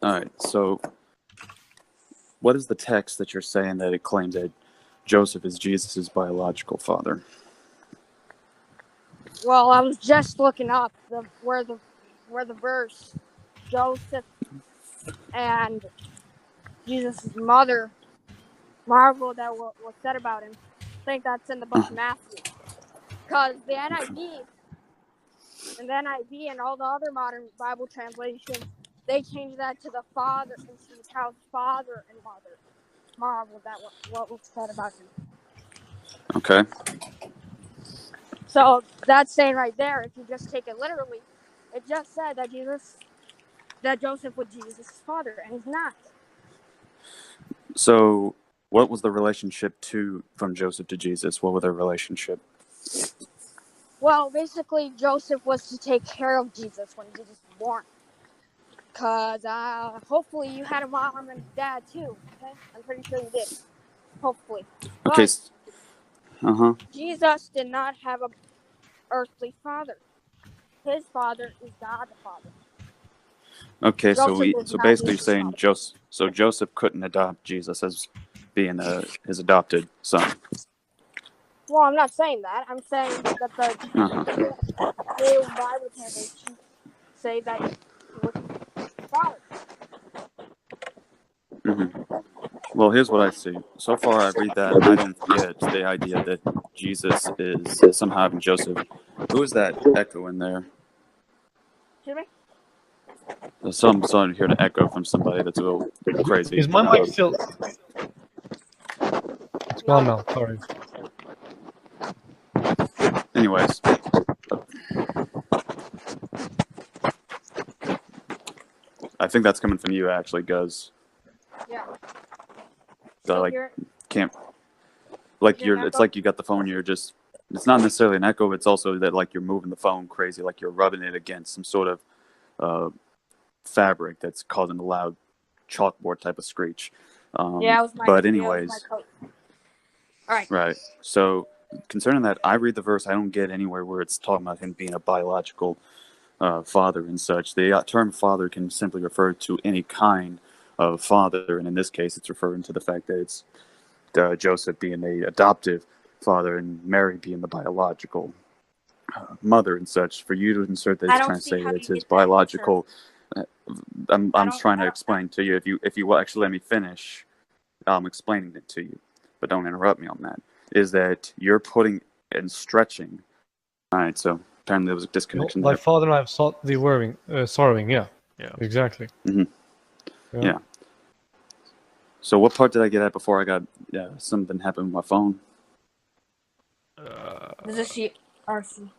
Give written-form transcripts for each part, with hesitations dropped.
All right, so what is the text that you're saying that it claims that Joseph is Jesus' biological father? Well, I was just looking up where the verse Joseph and Jesus' mother marveled at what was said about him. I think that's in the book of Matthew. Because the NIV and all the other modern Bible translations, they changed that to the father and to the child's father and mother marveled at what was said about him. Okay. So that's saying right there, if you just take it literally, it just said that Joseph was Jesus' father, and he's not. So what was the relationship from Joseph to Jesus? What was their relationship? Well, basically, Joseph was to take care of Jesus when Jesus was born. Because hopefully you had a mom and dad too, okay? I'm pretty sure you did. Hopefully. But Okay. Jesus did not have an earthly father. His father is God the Father. Okay, Joseph so basically you're saying Joseph couldn't adopt Jesus as being his adopted son. Well, I'm not saying that. I'm saying that the whole Bible translation say that he was his father. Mm-hmm. Well, here's what I see. So far, I read that I don't get the idea that Jesus is somehow having Joseph. Who is that echo in there? Excuse me? There's some starting to hear the echo from somebody that's a little crazy. Is my mic still? It's gone now. Sorry. Anyways. I think that's coming from you, actually, Guz. Yeah. So, can't... it's like you got the phone, it's not necessarily an echo, it's also that, you're moving the phone crazy, like you're rubbing it against some sort of fabric that's causing a loud chalkboard type of screech. Yeah, it was my but anyways, my coat. All right. Right. So concerning that, I read the verse, I don't get anywhere where it's talking about him being a biological father and such. The term father can simply refer to any kind of father, and in this case, it's referring to the fact that it's Joseph being the adoptive father and Mary being the biological mother and such. For you to insert that, it's trying to say that it's his biological. I'm trying to explain to you. If you will actually let me finish, I'm explaining it to you, but don't interrupt me on that. Is that you're putting and stretching? All right. So apparently there was a disconnection. My father and I have sought thee sorrowing. Yeah. Exactly. Mm-hmm. Yeah. So what part did I get at before I got something happened with my phone? Is this you, RC?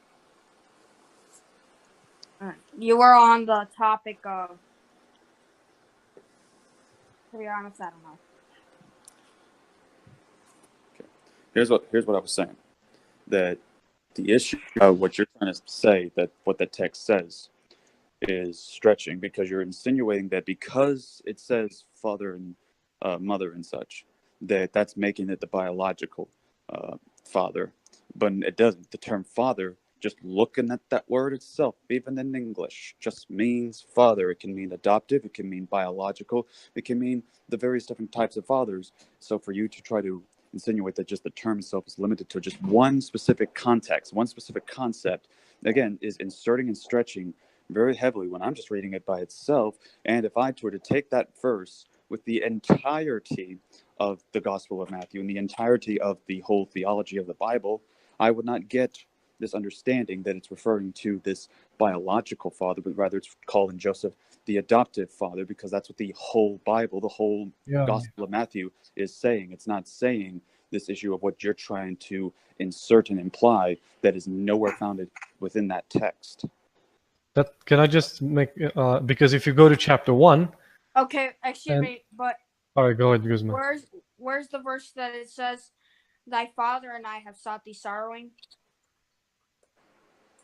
Alright. You were on the topic of... To be honest, I don't know. Okay. Here's what I was saying. That the issue of what you're trying to say, that what the text says, is stretching, because you're insinuating that because it says father and mother and such, that's making it the biological father. But it doesn't. The term father, just looking at that word itself, even in English, just means father. It can mean adoptive, it can mean biological, it can mean the various different types of fathers. So for you to try to insinuate that just the term itself is limited to just one specific context, one specific concept, again, is inserting and stretching very heavily when I'm just reading it by itself. And if I were to take that verse with the entirety of the Gospel of Matthew and the entirety of the whole theology of the Bible, I would not get this understanding that it's referring to this biological father, but rather it's calling Joseph the adoptive father, because that's what the whole Bible, the whole Gospel of Matthew is saying. It's not saying this issue of what you're trying to insert and imply that is nowhere founded within that text. Can I just make because if you go to chapter 1. Okay, excuse me, but all right, go ahead, Guzman. Where's the verse that it says, "Thy father and I have sought thee sorrowing"?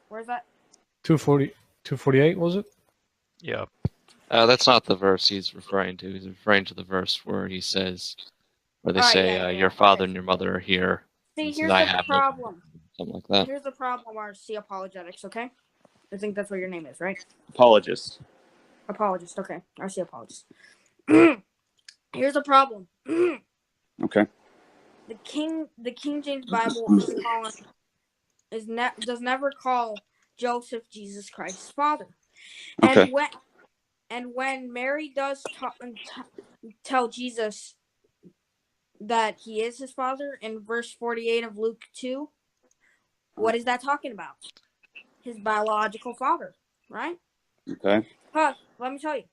Where's that? 248 was it? Yeah. That's not the verse he's referring to. He's referring to the verse where he says, where they say, your father and your mother are here. See, here's the problem. Something like that. Here's the problem, RC Apologetics, okay? I think that's what your name is, right? Apologist. Apologist. Okay, I see Apologist. Here's a problem. Okay. The King James Bible does never call Joseph Jesus Christ's father. Okay. And when Mary does tell Jesus that he is his father in verse 48 of Luke 2, what is that talking about? His biological father, right? Okay. Let me tell you.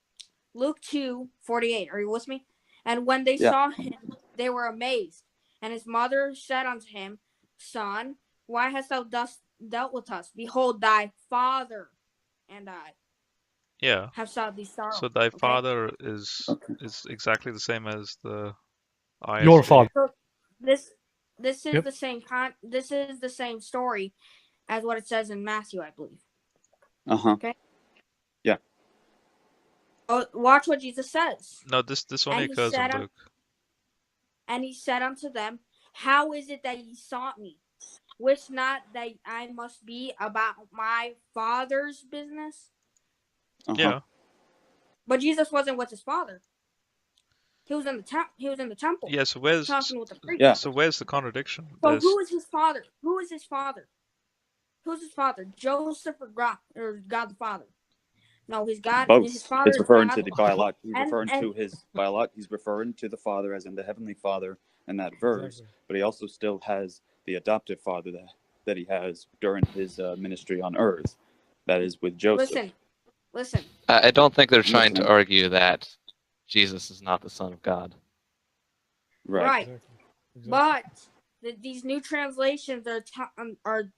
Luke 2:48. Are you with me? And when they Yeah. saw him, they were amazed. And his mother said unto him, Son, why hast thou thus dealt with us? Behold, thy father and I have sought thee sorrow. So thy Okay? father is Okay. exactly the same as the ISV. Your father. So this is Yep. the same this is the same story as what it says in Matthew, I believe. Uh-huh. Okay? Yeah. Oh, watch what Jesus says. No, this only And he occurs in said Luke. And he said unto them, How is it that ye sought me? Wish not that I must be about my father's business? Uh-huh. Yeah. But Jesus wasn't with his father. He was in the temple. Yeah. So where's Talking with the priest. Yeah. so where's the contradiction? So who is his father? Who is his father? Who's his father? Joseph or God the Father? No, his God. Both. His father. It's referring God. to the biological. He's And- referring and- to his biological. He's referring to the Father as in the Heavenly Father in that verse. Exactly. But he also still has the adoptive father that he has during his ministry on earth. That is with Joseph. Listen. I don't think they're trying to Listen. argue that Jesus is not the Son of God. Right. Exactly. But these new translations are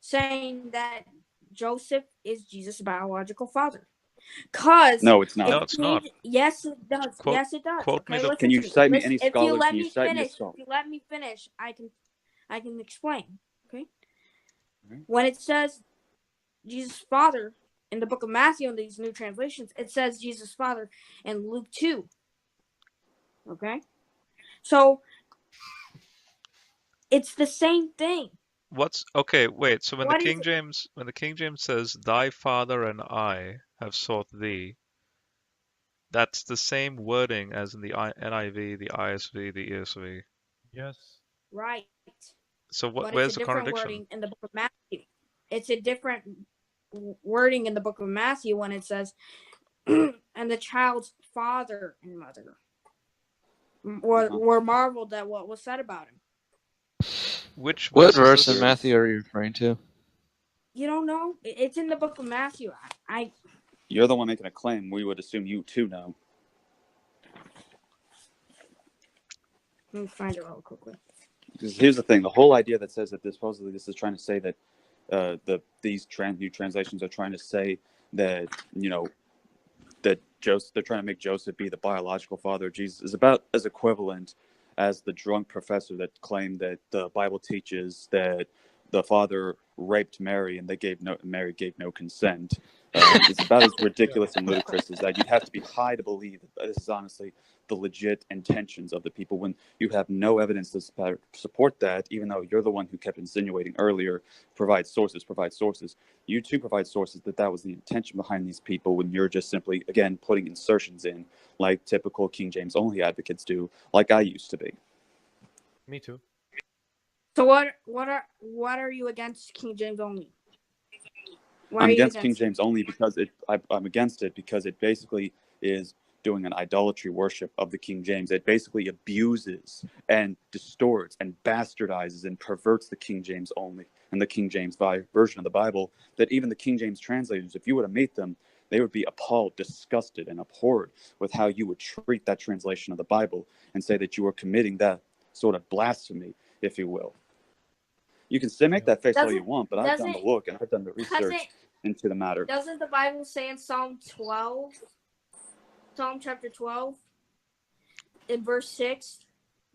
saying that Joseph is Jesus' biological father. Cause No, it's not. No, it's not. Yes, it does. Quote- Yes, it does. quote me Okay, the- listen Can you to me. cite me Listen, any if you scholar? let Can you me cite me a finish, scholar? if you let me finish, I can explain. Okay. Right. When it says Jesus' father in the book of Matthew in these new translations, it says Jesus' father in Luke 2. Okay. So it's the same thing. What's okay? Wait. So when What the is King it? James says, "Thy father and I have sought thee," that's the same wording as in the NIV, the ISV, the ESV. Yes. Right. So But where's it's a the different contradiction? wording in the book of Matthew. It's a different wording in the book of Matthew when it says, and the child's father and mother were marveled at what was said about him. Which What verse is verse this? in Matthew are you referring to? You don't know? It's in the book of Matthew. You're the one making a claim. We would assume you too know. Let me find it real quickly. Because here's the thing: the whole idea that says that this is trying to say that these new translations are trying to say that that Joseph, they're trying to make Joseph be the biological father of Jesus, is about as equivalent as the drunk professor that claimed that the Bible teaches that the father raped Mary and Mary gave no consent. It's about as ridiculous and ludicrous as that. You'd have to be high to believe that this is honestly the legit intentions of the people when you have no evidence to support that, even though you're the one who kept insinuating earlier, provide sources. You too provide sources that was the intention behind these people when you're just simply, again, putting insertions in like typical King James only advocates do, like I used to be. Me too. So what are you against King James only? I'm against King James only because I'm against it because it basically is doing an idolatry worship of the King James. It basically abuses and distorts and bastardizes and perverts the King James only and the King James version of the Bible, that even the King James translators, if you were to meet them, they would be appalled, disgusted, and abhorred with how you would treat that translation of the Bible and say that you are committing that sort of blasphemy, if you will. You can still make that face all you want, but I've done the look and I've done the research into the matter. Doesn't the Bible say in Psalm chapter 12, in verse 6,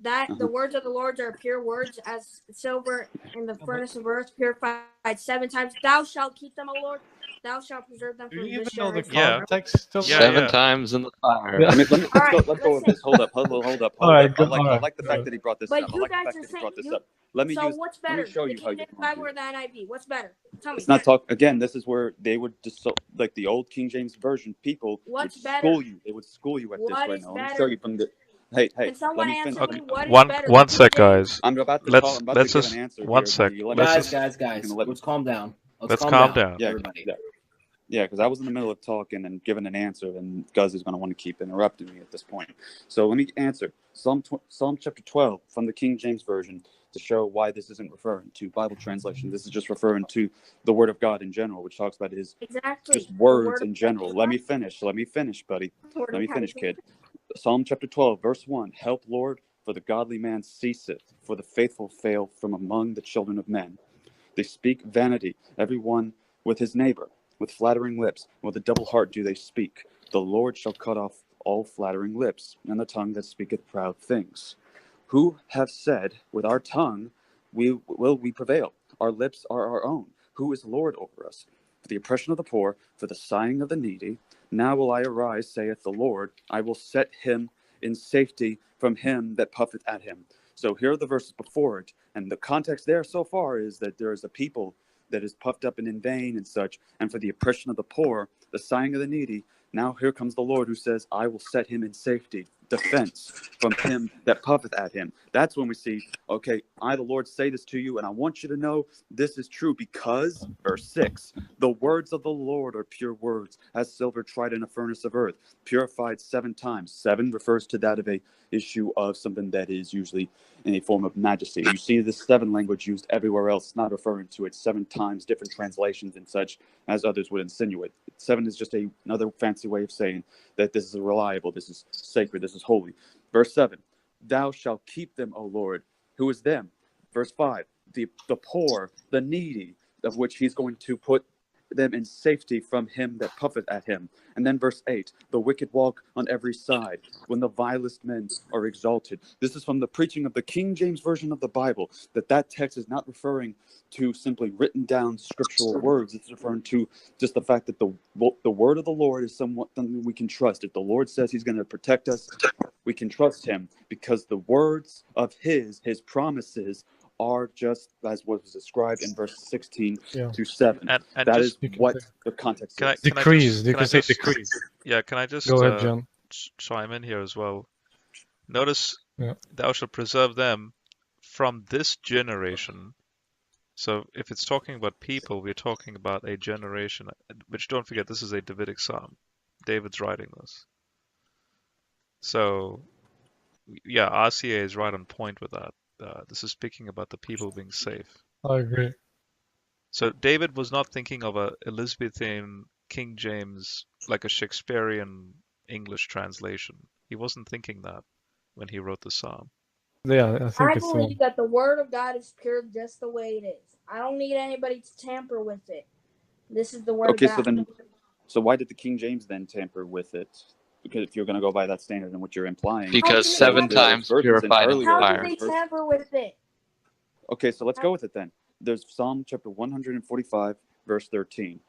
that the words of the Lord are pure words, as silver in the furnace of earth, purified 7 times? Thou shalt keep them, O Lord. thou shalt preserve them Do from you even this know the generation. Yeah. context of Yeah, that? 7 yeah. times in the fire. Yeah. Let's All right, go with listen. this. Hold up. All right, I all right. like the fact that he brought this But up. I you like the guys fact are that he saying brought this you. up. Let me What's let me better, show the you how King you're James going Bible to. or the NIV? What's better? Tell me. It's not talk again. This is where they would just like the old King James version people What's would better? school you. They would school you at this What right is now. Let me show better? you from the. Hey, Can let someone me answer finish. me? What is One better? one the sec, King James? guys. I'm about to Let's I'm about to let's give just an answer one here. sec. You let Let's me just finish. Guys, You know, let's calm down. let's calm down. Yeah, everybody. yeah, because I was in the middle of talking and giving an answer, and Guz is going to want to keep interrupting me at this point. So let me answer Psalm chapter 12 from the King James version to show why this isn't referring to Bible translation. This is just referring to the Word of God in general, which talks about his Exactly. just words in general. Let me finish, buddy. Word Let me of finish, God. kid. Psalm chapter 12, verse 1. Help, Lord, for the godly man ceaseth, for the faithful fail from among the children of men. They speak vanity, every one with his neighbor. With flattering lips, with a double heart do they speak. The Lord shall cut off all flattering lips, and the tongue that speaketh proud things. Who have said, with our tongue we prevail? Our lips are our own. Who is Lord over us? For the oppression of the poor, for the sighing of the needy. Now will I arise, saith the Lord. I will set him in safety from him that puffeth at him. So here are the verses before it, and the context there so far is that there is a people that is puffed up and in vain and such, and for the oppression of the poor, the sighing of the needy. Now here comes the Lord who says, I will set him in safety, defense from him that puffeth at him. That's when we see, okay, I, the Lord, say this to you, and I want you to know this is true because, verse 6, the words of the Lord are pure words, as silver tried in a furnace of earth, purified 7 times. 7 refers to that of a issue of something that is usually in a form of majesty. You see this 7 language used everywhere else, not referring to it 7 times, different translations and such, as others would insinuate. 7 is just another fancy way of saying that this is reliable, this is sacred, this is holy. Verse 7, thou shalt keep them, O Lord. Who is them? Verse 5, the poor, the needy, of which he's going to put them in safety from him that puffeth at him. And then verse 8, the wicked walk on every side, when the vilest men are exalted. This is from the preaching of the King James Version of the Bible, that text is not referring to simply written down scriptural words. It's referring to just the fact that the word of the Lord is somewhat something we can trust. If the Lord says he's going to protect us, we can trust him because the words of his promises are just as what was described in verse 16 to 7. And That just is what the context can I is. can I Decrees. just You can can I say just decrees. yeah can I just Go ahead, John. chime in here as well? Notice, Yeah. thou shalt preserve them from this generation. So if it's talking about people, we're talking about a generation, which, don't forget, this is a Davidic psalm. David's writing this. So yeah, RCA is right on point with that. This is speaking about the people being safe. I agree. So David was not thinking of a Elizabethan King James, like a Shakespearean English translation. He wasn't thinking that when he wrote the psalm. Yeah, I think I it's the believe one. that the Word of God is pure just the way it is. I don't need anybody to tamper with it. This is the Word Okay, of God. so why did the King James then tamper with it? Because if you're going to go by that standard and what you're implying, Because How 7 can they- times purified in How fire. do they tamper with it? Okay, so let's go with it then. There's Psalm chapter 145, verse 13.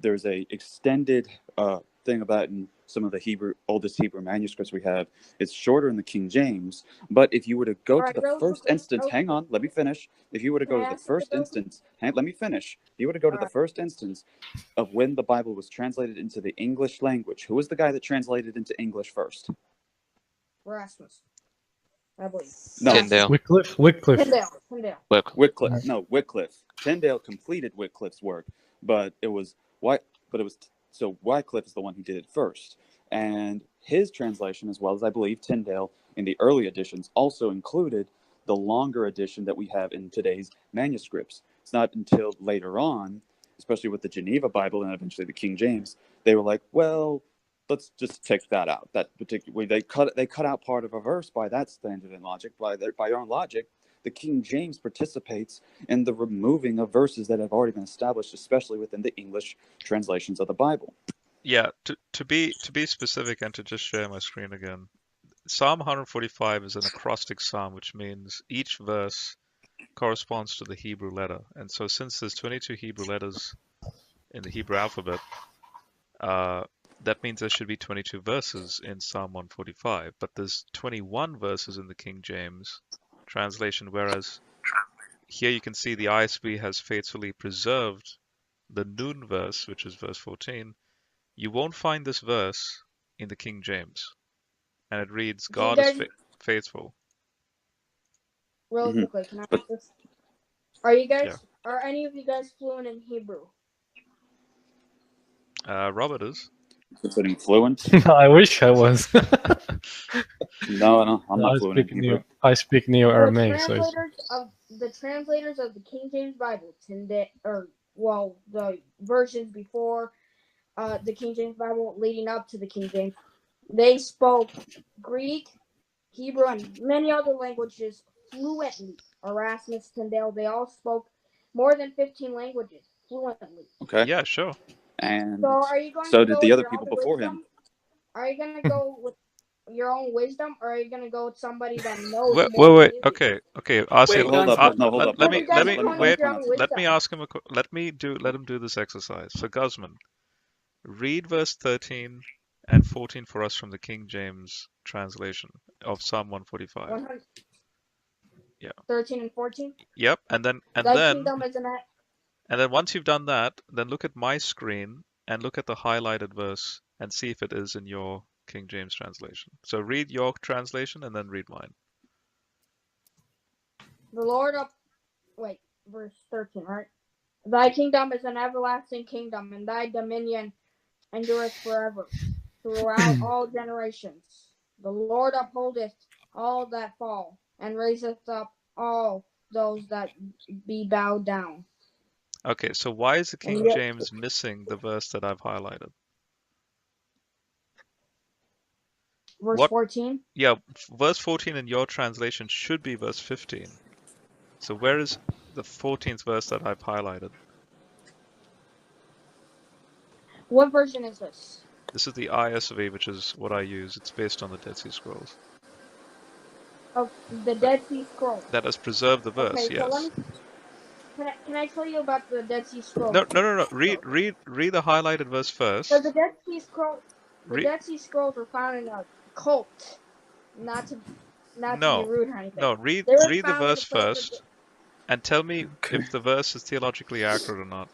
There's a extended thing about in some of the oldest Hebrew manuscripts we have. It's shorter in the King James, but if you were to go to the first instance, hang on, let me finish. If you were to go to the first instance, let me finish. If you were to go to the first instance of when the Bible was translated into the English language, who was the guy that translated into English first? Erasmus, I believe. No. Tyndale. Wycliffe. Tyndale. Wycliffe. No, Wycliffe. Tyndale completed Wycliffe's work, but it was so Wycliffe is the one who did it first, and his translation, as well as I believe Tyndale in the early editions, also included the longer edition that we have in today's manuscripts. It's not until later on, especially with the Geneva Bible and eventually the King James, they were like, well, let's just take that out. That particular they cut out part of a verse by that standard and logic. By our own logic, the King James participates in the removing of verses that have already been established, especially within the English translations of the Bible. Yeah, to be specific and to just share my screen again, Psalm 145 is an acrostic psalm, which means each verse corresponds to the Hebrew letter. And so since there's 22 Hebrew letters in the Hebrew alphabet, that means there should be 22 verses in Psalm 145, but there's 21 verses in the King James translation, whereas here you can see the ISB has faithfully preserved the Nun verse, which is verse 14. You won't find this verse in the King James, and it reads, God is faithful. Really quickly, can I But- ask this? Are you guys, Yeah. are any of you guys fluent in Hebrew? Robert is. Considering fluent? I wish I was. No, I don't, I'm I not fluent in speak Hebrew. Neo-Aramaic, so it's... The translators of the King James Bible, the versions before the King James Bible leading up to the King James, they spoke Greek, Hebrew, and many other languages fluently. Erasmus, Tyndale, they all spoke more than 15 languages fluently. Okay. Yeah, sure. And So are you going so to did go the with other your people own before wisdom? him. Are you going to go with your own wisdom, or are you going to go with somebody that knows Wait. more than you do? Okay. Asi, Wait, hold up. Hold up. let me You guys are Let me going with your own point out let wisdom. me ask him let him do this exercise. So Guzman, read verse 13 and 14 for us from the King James translation of Psalm 145. 100, Yeah. 13 and 14. Yep, and then Kingdom is an and then once you've done that, then look at my screen and look at the highlighted verse and see if it is in your King James translation. So read your translation and then read mine. the Lord of verse 13, right? Thy kingdom is an everlasting kingdom, and thy dominion endureth forever, throughout all generations. The Lord upholdeth all that fall, and raiseth up all those that be bowed down. Okay, so why is the King And yet, James missing the verse that I've highlighted? verse What? 14. Yeah, verse 14 in your translation should be verse 15. So where is the 14th verse that I've highlighted? What version is this? This is the ISV, which is what I use. It's based on the Dead Sea Scrolls. Of the Dead Sea Scrolls. That has preserved the verse, Okay, yes. so can I tell you about the Dead Sea Scrolls? No. Read the highlighted verse first. So the Dead Sea Scrolls were found in a cult. Not to be rude or anything. No, read the verse first and tell me if the verse is theologically accurate or not.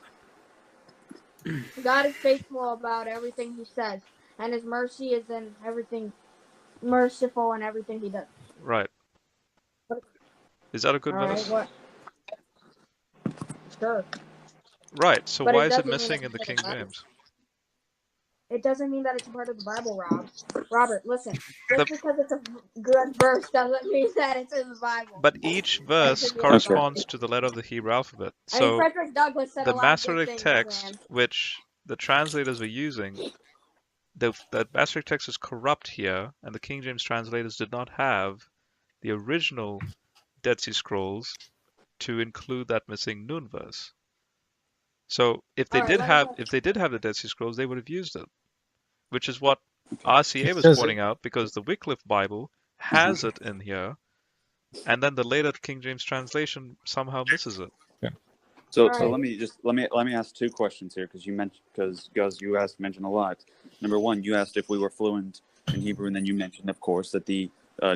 God is faithful about everything he says, and his mercy is in everything, merciful in everything he does. Right. Is that a good verse? What? Sure. Right. So But why is it missing in the King James? It doesn't mean that it's a part of the Bible, Rob. Robert, listen. Just because it's a good verse doesn't mean that it's in the Bible. But each verse corresponds to the letter of the Hebrew alphabet. So Frederick Douglass said the a lot of good Masoretic things, text, man. which the translators were using, the Masoretic text is corrupt here, and the King James translators did not have the original Dead Sea Scrolls to include that missing Nun verse. So if they did have the Dead Sea Scrolls, they would have used it, which is what RCA was pointing out, because the Wycliffe Bible has it in here, and then the later King James translation somehow misses it. Yeah. So let me ask two questions here, because you mentioned a lot. Number one, you asked if we were fluent in Hebrew, and then you mentioned, of course, that the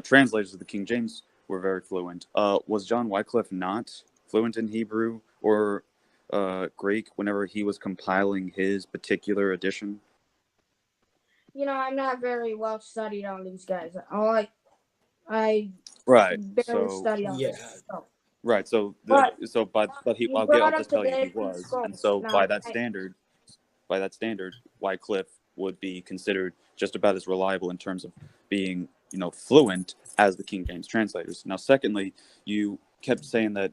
translators of the King James were very fluent. Was John Wycliffe not fluent in Hebrew or Greek whenever he was compiling his particular edition? I'm not very well studied on these guys. I barely study on this. So. Right. I'll just tell you he was, and so by that standard, Wycliffe would be considered just about as reliable in terms of being, fluent as the King James translators. Now, secondly, you kept saying that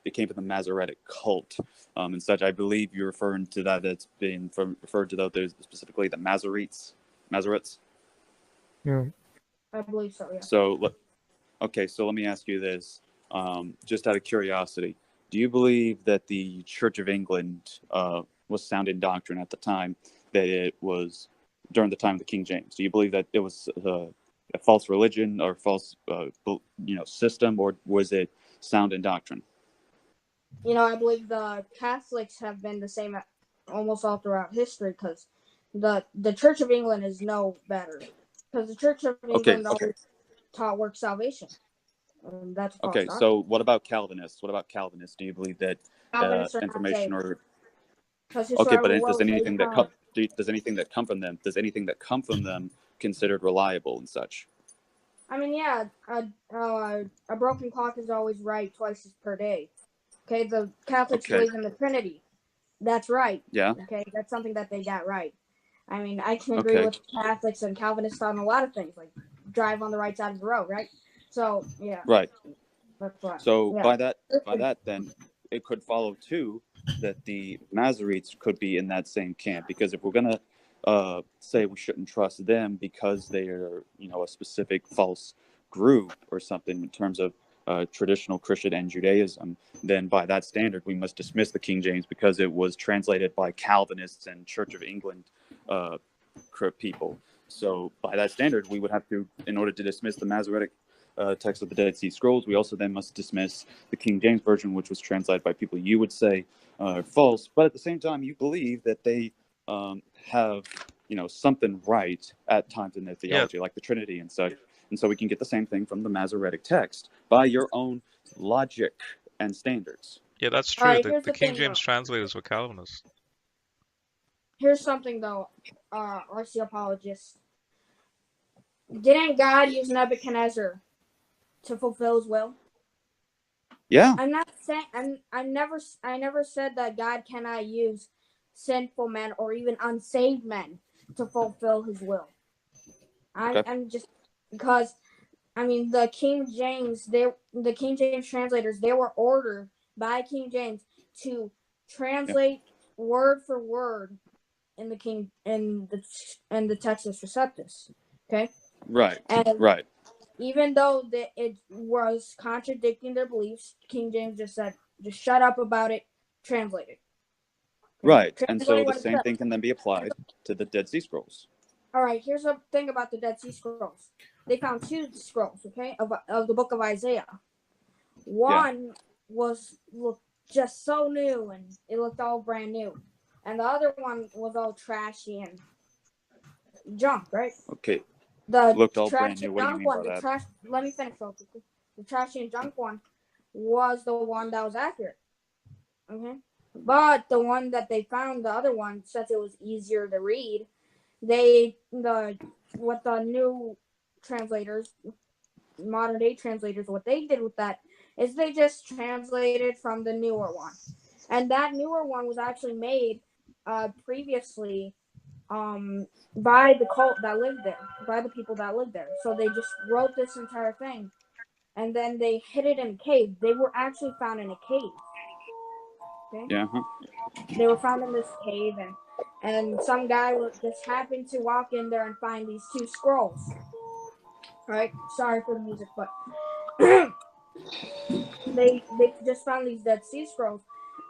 it came from the Masoretic cult and such. I believe you're referring to that. That's been referred to those specifically the Masoretes. Yeah. I believe so. Yeah. So let me ask you this. Just out of curiosity, do you believe that the Church of England was sound in doctrine at the time that it was during the time of the King James? Do you believe that it was a false religion or false, system, or was it sound in doctrine? I believe the Catholics have been the same almost all throughout history, because the Church of England is no better, because the Church of England always taught work salvation. And that's false Okay, doctrine. so what about Calvinists? What about Calvinists? Do you believe that information or okay, but does anything that come from them? Does anything that come from them considered reliable and such? I mean, yeah, a broken clock is always right twice per day. Okay, the Catholics believe in the Trinity. That's right. Yeah. Okay, that's something that they got right. I mean, I can agree with Catholics and Calvinists on a lot of things, like drive on the right side of the road, right? So, yeah. Right. That's right. So by that, then it could follow too that the Masoretes could be in that same camp, because if we're gonna say we shouldn't trust them because they are, a specific false group or something in terms of traditional Christian and Judaism, then by that standard we must dismiss the King James because it was translated by Calvinists and Church of England people. So by that standard, we would have to, in order to dismiss the Masoretic text of the Dead Sea Scrolls, we also then must dismiss the King James Version, which was translated by people you would say false, but at the same time you believe that they have something right at times in their theology, like the Trinity and such. And so we can get the same thing from the Masoretic text by your own logic and standards. Yeah, that's true. Right, the King James translators were Calvinists. Here's something though, RC Apologist. Didn't God use Nebuchadnezzar to fulfill his will? Yeah. I'm not saying I never said that God cannot use sinful men or even unsaved men to fulfill his will. I'm just because I mean the King James translators, they were ordered by King James to translate word for word in the Textus Receptus. Okay? Right. And right. Even though it was contradicting their beliefs, King James just said, just shut up about it, translate it. Right. And so the same thing can then be applied to the Dead Sea Scrolls. All right, here's the thing about the Dead Sea Scrolls. They found two scrolls, okay, of the book of Isaiah. One looked just so new, and it looked all brand new. And the other one was all trashy and junk, right? Okay. The looked all trashy brand new. What do you mean one, by that? let me finish real quickly. The trashy and junk one was the one that was accurate. Okay. But the one that they found, the other one, since it was easier to read, what the new translators, modern day translators, what they did with that is they just translated from the newer one. And that newer one was actually made previously by the cult that lived there, by the people that lived there. So they just wrote this entire thing, and then they hid it in a cave. They were actually found in a cave. Okay? Yeah. They were found in this cave, and some guy just happened to walk in there and find these two scrolls. Right? Sorry for the music, but they just found these Dead Sea Scrolls.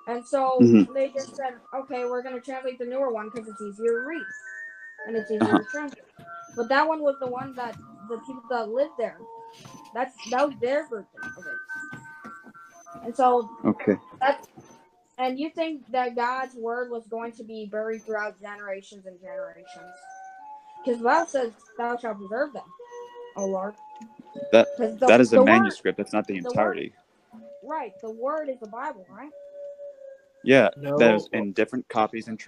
And so they just said, okay, we're going to translate the newer one because it's easier to read. And it's easier to translate. But that one was the one that the people that lived there, that was their version of it. And so, and you think that God's word was going to be buried throughout generations and generations? Because the Bible says, "Thou shalt preserve them, O Lord." That is a manuscript. That's not the entirety. Right. The word is the Bible, right? Yeah. There's in different copies and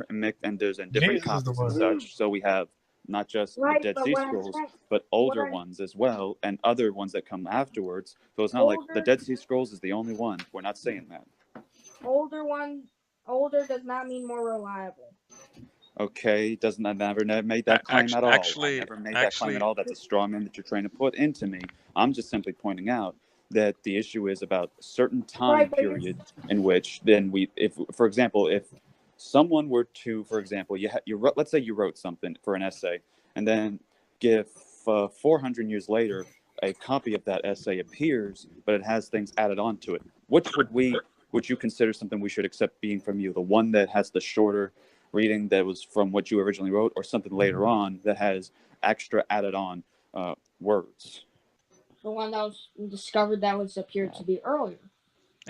there's in different Jesus copies and such. So we have not just the Dead Sea Scrolls, but older ones as well, and other ones that come afterwards. So it's not like the Dead Sea Scrolls is the only one. We're not saying that. Older does not mean more reliable. Okay, I never made that claim at all. Actually, I never made that claim at all. That's a straw man that you're trying to put into me. I'm just simply pointing out that the issue is about a certain time period in which then if for example, if someone were to, for example, let's say you wrote something for an essay, and then if 400 years later a copy of that essay appears, but it has things added on to it, which would you consider something we should accept being from you? The one that has the shorter reading that was from what you originally wrote, or something later on that has extra added on words? The one that was discovered that was appeared to be earlier.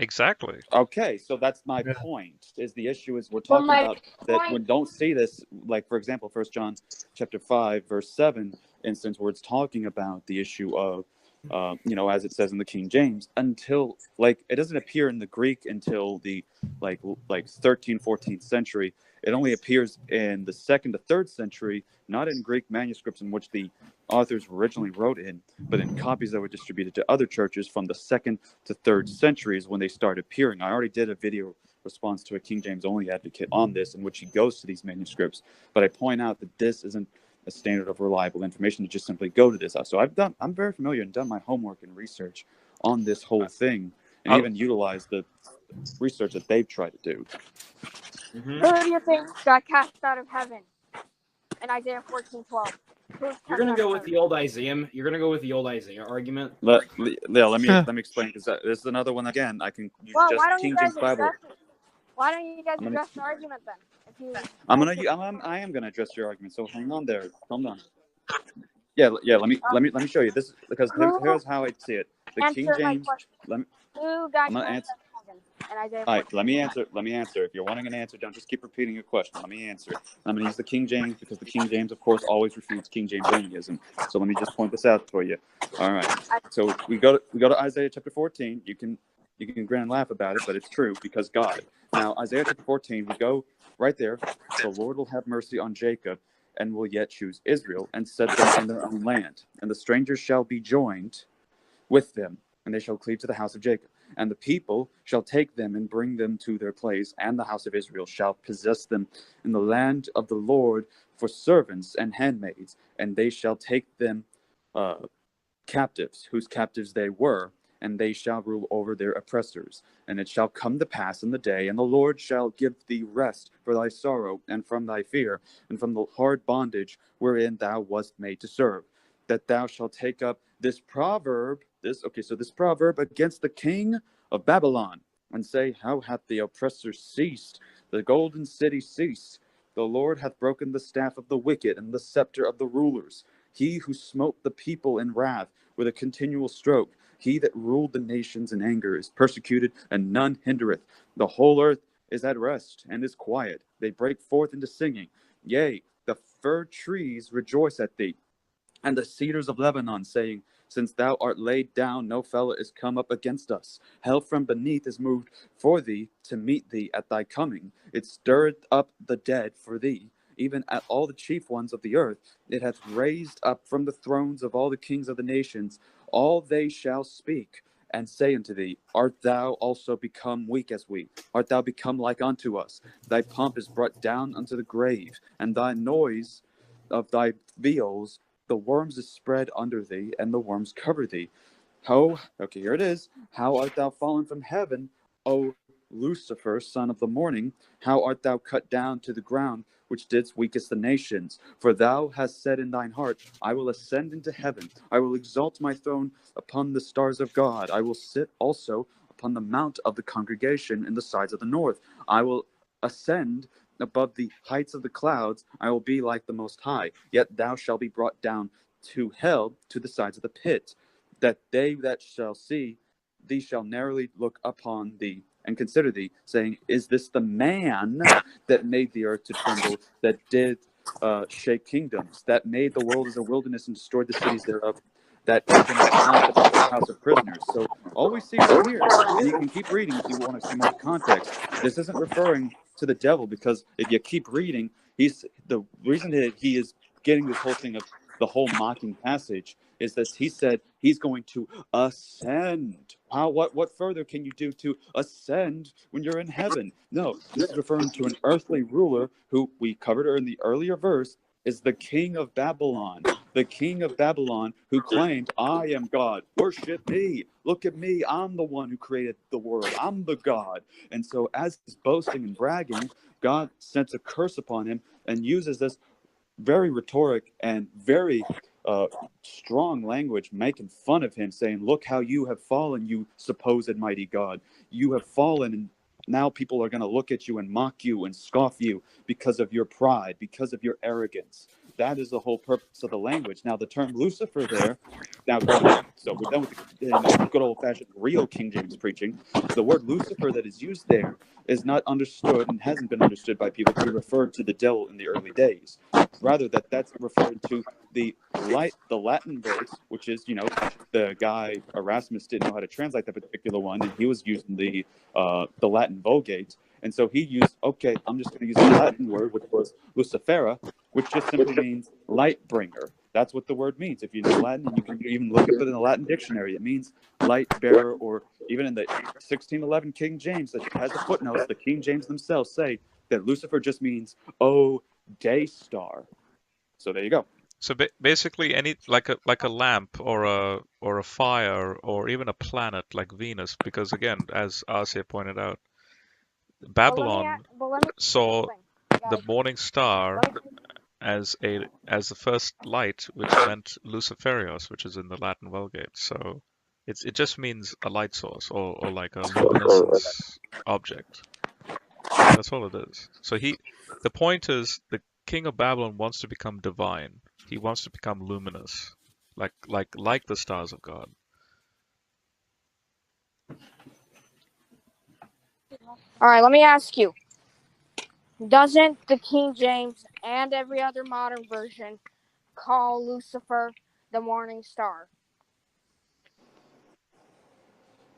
Exactly. Okay, so that's my Yeah. point. Is the issue is we're Well, talking my about that point- when don't see this, like for example, 1 John chapter 5 verse 7 instance where it's talking about the issue of as it says in the King James, until like it doesn't appear in the Greek until the like 13th 14th century. It only appears in the 2nd to 3rd century, not in Greek manuscripts in which the authors originally wrote in, but in copies that were distributed to other churches from the 2nd to 3rd centuries when they started appearing. I already did a video response to a King James only advocate on this, in which he goes to these manuscripts, but I point out that this isn't a standard of reliable information to just simply go to this. So I'm very familiar and done my homework and research on this whole thing, and even utilize the research that they've tried to do. Who do you think got cast out of heaven in Isaiah 14:12? You're gonna go with the old Isaiah. You're gonna go with the old Isaiah argument. Let me explain, because this is another one again. I can use Well, just why don't King you guys James Bible. address it? Why don't you guys I'm gonna- address the argument then? If you I am gonna address your argument. So hang on there. Calm down. Yeah. Let me show you this, because here's how I see it. The King answer my James. question. Who got I'm gonna cast answer. out of heaven in Isaiah All right, 14? let me answer. If you're wanting an answer, don't just keep repeating your question. Let me answer. I'm going to use the King James because the King James, of course, always refutes King James onlyism. So let me just point this out for you. All right. So we go to Isaiah chapter 14. You can grin and laugh about it, but it's true because God. Now Isaiah chapter 14, we go right there. The Lord will have mercy on Jacob and will yet choose Israel and set them in their own land. And the strangers shall be joined with them, and they shall cleave to the house of Jacob. And the people shall take them and bring them to their place, and the house of Israel shall possess them in the land of the Lord for servants and handmaids, and they shall take them captives, whose captives they were, and they shall rule over their oppressors. And it shall come to pass in the day, and the Lord shall give thee rest for thy sorrow, and from thy fear, and from the hard bondage wherein thou wast made to serve, that thou shalt take up this proverb, this proverb against the king of Babylon, and say, how hath the oppressor ceased, the golden city ceased? The Lord hath broken the staff of the wicked and the scepter of the rulers. He who smote the people in wrath with a continual stroke, he that ruled the nations in anger, is persecuted, and none hindereth. The whole earth is at rest and is quiet. They break forth into singing. Yea, the fir trees rejoice at thee, and the cedars of Lebanon, saying, since thou art laid down, no fellow is come up against us. Hell from beneath is moved for thee to meet thee at thy coming. It stirreth up the dead for thee, even at all the chief ones of the earth. It hath raised up from the thrones of all the kings of the nations. All they shall speak and say unto thee, art thou also become weak as we? Art thou become like unto us? Thy pomp is brought down unto the grave, and thy noise of thy viols, the worms is spread under thee, and the worms cover thee. Okay, here it is. How art thou fallen from heaven, O Lucifer, son of the morning? How art thou cut down to the ground, which didst weakest the nations? For thou hast said in thine heart, I will ascend into heaven. I will exalt my throne upon the stars of God. I will sit also upon the mount of the congregation in the sides of the north. I will ascend above the heights of the clouds. I will be like the Most High. Yet thou shalt be brought down to hell, to the sides of the pit, that they that shall see thee shall narrowly look upon thee and consider thee, saying, is this the man that made the earth to tremble, that did shake kingdoms, that made the world as a wilderness and destroyed the cities thereof, that opened the mouth of the house of prisoners? So all we see right here, and you can keep reading if you want to see more context, this isn't referring to the devil, because if you keep reading, he's the reason that he is getting this whole thing of the whole mocking passage is that he said he's going to ascend. What further can you do to ascend when you're in heaven? No, this is referring to an earthly ruler who we covered in the earlier verse is the king of Babylon. The king of Babylon who claimed, I am God, worship me, look at me, I'm the one who created the world, I'm the God. And so as he's boasting and bragging, God sends a curse upon him and uses this very rhetoric and very strong language, making fun of him, saying, look how you have fallen, you supposed mighty God. You have fallen, and now people are going to look at you and mock you and scoff you because of your pride, because of your arrogance. that is the whole purpose of the language. Now, the term Lucifer there, so we're done with the good old-fashioned real King James preaching. The word Lucifer that is used there is not understood and hasn't been understood by people to be referred to the devil in the early days. Rather, that's referred to the Latin verse, which is, the guy Erasmus didn't know how to translate that particular one, and he was using the Latin Vulgate. And so he used, okay, I'm just going to use the Latin word, which was Lucifera, which just simply means light bringer. That's what the word means. If you know Latin, and you can even look up it in the Latin dictionary, it means light bearer, or even in the 1611 King James that has the footnotes, the King James themselves say that Lucifer just means, day star. So there you go. So basically, any like a lamp or a fire or even a planet like Venus, because again, as Arcia pointed out, Babylon saw the morning star as the first light, which meant Luciferios, which is in the Latin Vulgate. So it just means a light source or like a luminescence object. That's all it is. So the point is, the king of Babylon wants to become divine. He wants to become luminous, like the stars of God. All right, let me ask you. Doesn't the King James and every other modern version call Lucifer the morning star?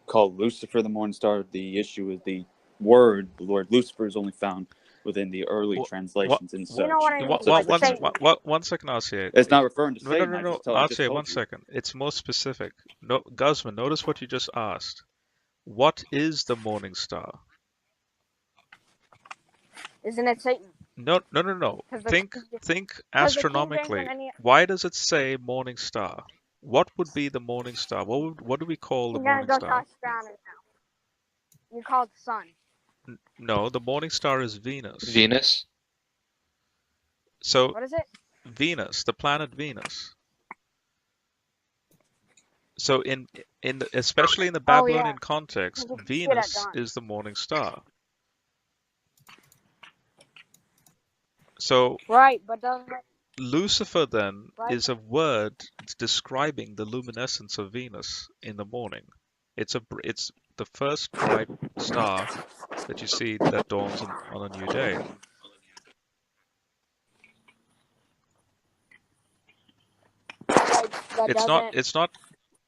Called Lucifer the morning star. The issue is the word Lucifer is only found within the early translations and such. You know what I mean? One second, Arcia. It's not referring to Satan. No. Arcia, 1 second. It's more specific. No, Guzman, notice what you just asked. What is the morning star? Isn't it Satan? No. Think astronomically. Why does it say morning star? What would be the morning star? What do we call the morning star? You call it the sun. No, the morning star is Venus. Venus? So what is it? Venus, the planet Venus. So especially in the Babylonian context, Venus is the morning star. So right, but doesn't Lucifer then is a word describing the luminescence of Venus in the morning. It's the first bright star that you see that dawns on a new day. It's not.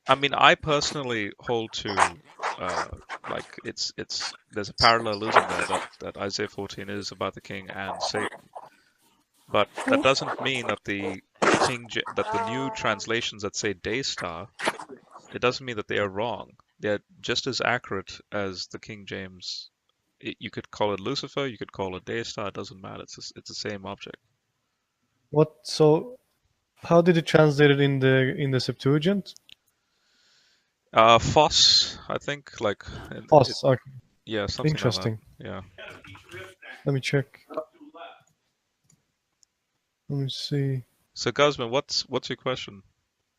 I mean, I personally hold to there's a parallelism there that Isaiah 14 is about the king and Satan. But that doesn't mean that the new translations that say day star, it doesn't mean that they are wrong. They're just as accurate as the King James. You could call it Lucifer, you could call it day star. It doesn't matter. It's the same object. What? So, how did it translate it in the Septuagint? Phos, I think, Phos. Okay. Yeah, something interesting. Like that. Yeah. Let me check. Let me see. So Guzman, what's your question?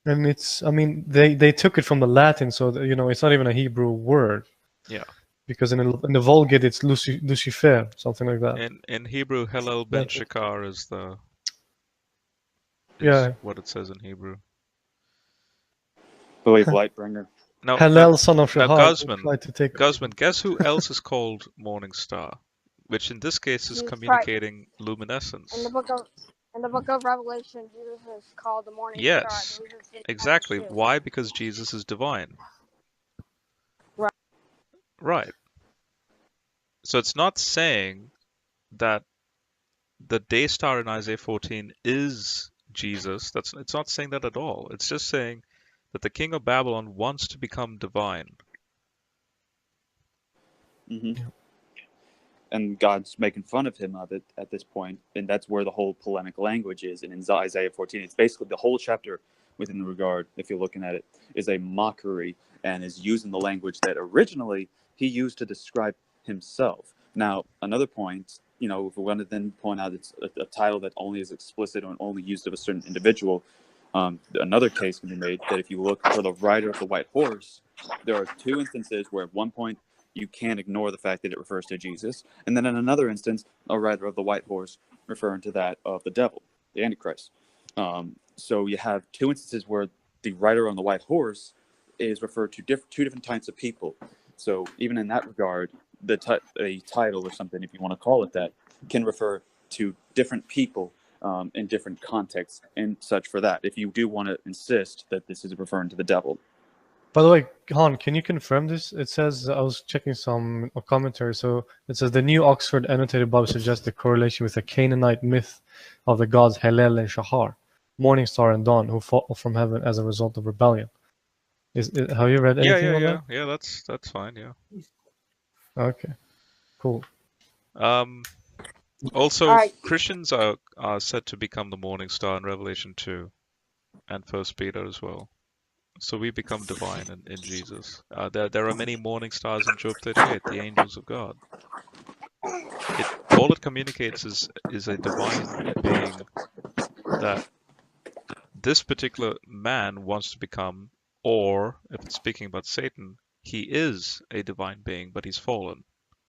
And they took it from the Latin, so it's not even a Hebrew word. Yeah. Because in the Vulgate it's Lucifer, something like that. In Hebrew, Hillel ben Shekar is what it says in Hebrew. Believe Lightbringer. No, Hillel, son of Shahar. Guzman, guess who else is called Morning Star? Which in this case is communicating luminescence. In the book of Revelation, Jesus is called the morning star. Yes, exactly. Why? Because Jesus is divine. Right. So it's not saying that the day star in Isaiah 14 is Jesus. It's not saying that at all. It's just saying that the king of Babylon wants to become divine. Mm-hmm. And God's making fun of him of it at this point, and that's where the whole polemic language is. And in Isaiah 14, it's basically the whole chapter within the regard, if you're looking at it, is a mockery and is using the language that originally he used to describe himself. Now, another point, if we want to then point out it's a title that only is explicit and only used of a certain individual, another case can be made that if you look for the rider of the white horse, there are two instances where at one point you can't ignore the fact that it refers to Jesus. And then in another instance, a rider of the white horse referring to that of the devil, the Antichrist. So you have two instances where the rider on the white horse is referred to two different types of people. So even in that regard, a title or something, if you want to call it that, can refer to different people in different contexts and such for that, if you do want to insist that this is referring to the devil. By the way, Han, can you confirm this? It says, I was checking some commentary, so it says the New Oxford Annotated Bible suggests the correlation with the Canaanite myth of the gods Helel and Shahar, morning star and dawn, who fall from heaven as a result of rebellion. Have you read anything on that? Yeah, that's fine, yeah. Okay, cool. Also, All right. Christians are said to become the morning star in Revelation 2 and 1 Peter as well. So we become divine in Jesus. There are many morning stars in Job 38, the angels of God. All it communicates is a divine being that this particular man wants to become, or if it's speaking about Satan, he is a divine being, but he's fallen.